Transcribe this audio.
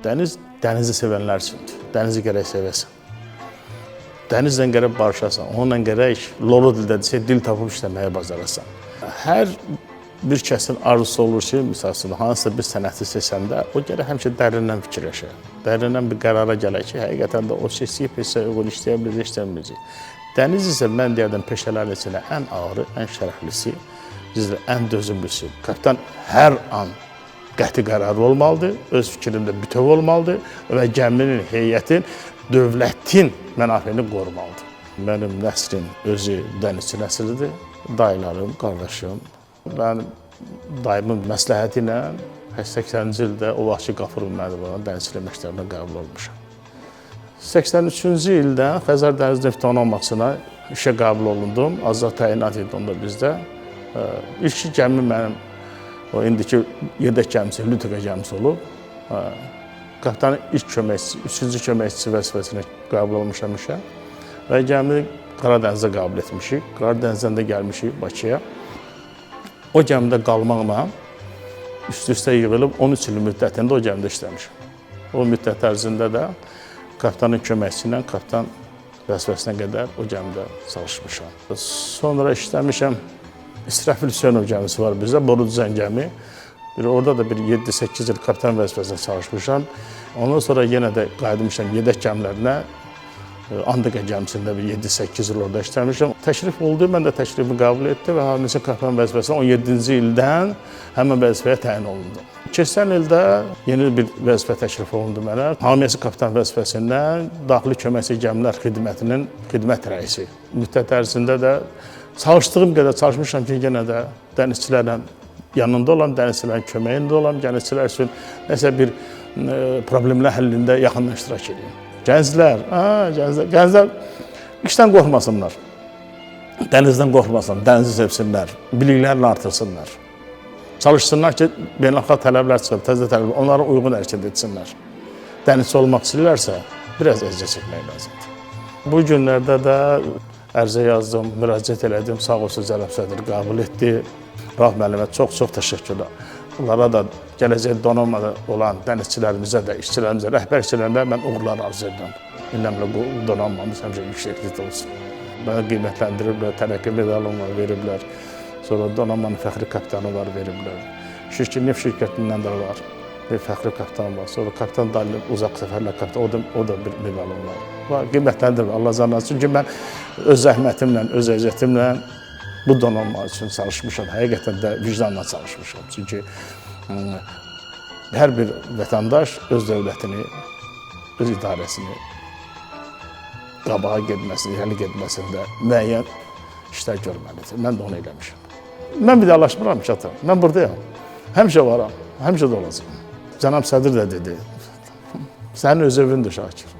Dənizi sevənlər üçündür. Dənizi gərək sevəsən. Dənizlə gərək barışasan, onunla gərək lolo dildə desə, dil tapıb işləməyə bacarasan. Hər bir kəsin arzusu olur ki, məsələn, hansısa bir sənəti seçəndə, o gərək həmişə dərindən fikirləşə. Dərindən bir qərara gələ ki, həqiqətən də o seçiyi peşə uyğun işləyə biləcək, işləməyəcək. Dəniz isə mən deyərdim peşələrin içində ən ağırı, ən şərəflisi, ən dözümlüsü. Kapitan hər an qəti qərarı olmalıdır, öz fikrində bütöv olmalıdır və gəminin, heyətin, dövlətin mənafeyini qorumalıdır. Mənim nəslim özü dənizçi nəslidir, dayılarım, qardaşım. Mən dayımın məsləhəti ilə 80-ci ildə o vaxtki Qafurov müəllim dənizçilik məktəbinə qəbul olmuşam. 83-cü ildə Xəzər Dəniz Neft Donanmasına işə qəbul olundum. Azad təyinat idi onda bizdə. İlk gəmi mənim o indiki yedək gəmisi, Lütüqə gəmisi olub. Kapitanın ilk köməkçisi, 3-cü köməkçisi vəzifəsinə qəbul olmuşam işə. Və gəmini Qaradənizə qəbul etmişik. Qaradənizdən də gəlmişik Bakıya. O gəmidə qalmaqla üst-üstə yığılıb 13 il müddətində o gəmidə işləmişim. O müddət ərzində də kapitanın köməkçisi ilə kapitan vəzifəsinə qədər o gəmidə çalışmışam. Sonra işləmişəm. İsrafil Hüseynov gəmisi var bizdə, Borucuzən gəmi. Orada da bir 7-8 il kapitan vəzifəsində çalışmışam. Ondan sonra yenə də qayıtmışam yedək gəmilərinə. Andıqa gəmisində bir 7-8 il orada işləmişəm. Təklif oldu, mən də təklifimi qəbul etdim və həmçinin kapitan vəzifəsinə 17-ci ildən həmin vəzifəyə təyin olundum. Keçən ildə yeni bir vəzifə təklif olundu mənə. Hamiyyəsi kapitan vəzifəsindən daxili köməkçi gəmilər xidmətinin xidmət rəisi. Müddət ərzində də çalışdığım qədər çalışmışam ki, yenə də dənizçilərlə yanında olam, dənizçilərin köməyində olam, dənizçilər üçün nəsə bir problemlər həllində yaxından iştirak edeyim. Gənclər işdən qorxmasınlar, dənizdən qorxmasınlar, dənizi sevsinlər, biliklərini artırsınlar. Çalışsınlar ki, beynəlxalq tələblər çıxıb, təzə tələblər, onlara uyğun hərəkət etsinlər. Dənizçi olmaq istəyirlərsə, biraz əziyyət çəkmək lazımdır. Bu günlərdə də ərizə yazdım, müraciət elədim, sağ olsun Cənab Sədr qəbul etdi. Rauf müəllimə çox-çox təşəkkürlər. Onlara da gələcək donanmada olan dənizçilərimizə də, işçilərimizə, rəhbər işçilərimizə mən uğurlar arzu edirəm. İnanla donanmamız həmişə yüksəklikdə olsun. Mənə qiymətləndiriblər, tərəqqi medalımı veriblər. Sonra donanmanın fəxri kapitanı var veriblər. Neft şirkətindən də var, bir fəxri kapitan var. Sonra kapitan Dalil uzaq səfərlər kapitan, o da bir medalım var. Qiymətləndiriblər, Allah canlasın. Çünki mən öz zəhmətimlə, öz əziyyətimlə bu donanma üçün çalışmışam, həqiqətən də vicdanla çalışmışam. Çünki hər bir vətəndaş öz dövlətini, öz idarəsini qabağa getməsində, irəli getməsində müəyyən işlər görməlidir. Mən də onu eləmişəm. Mən vidalaşmıram ki, ata, mən buradayam. Həmişə varam, həmişə də olacaq. Cənab Sədr də dedi, sənin öz evindür Şakir.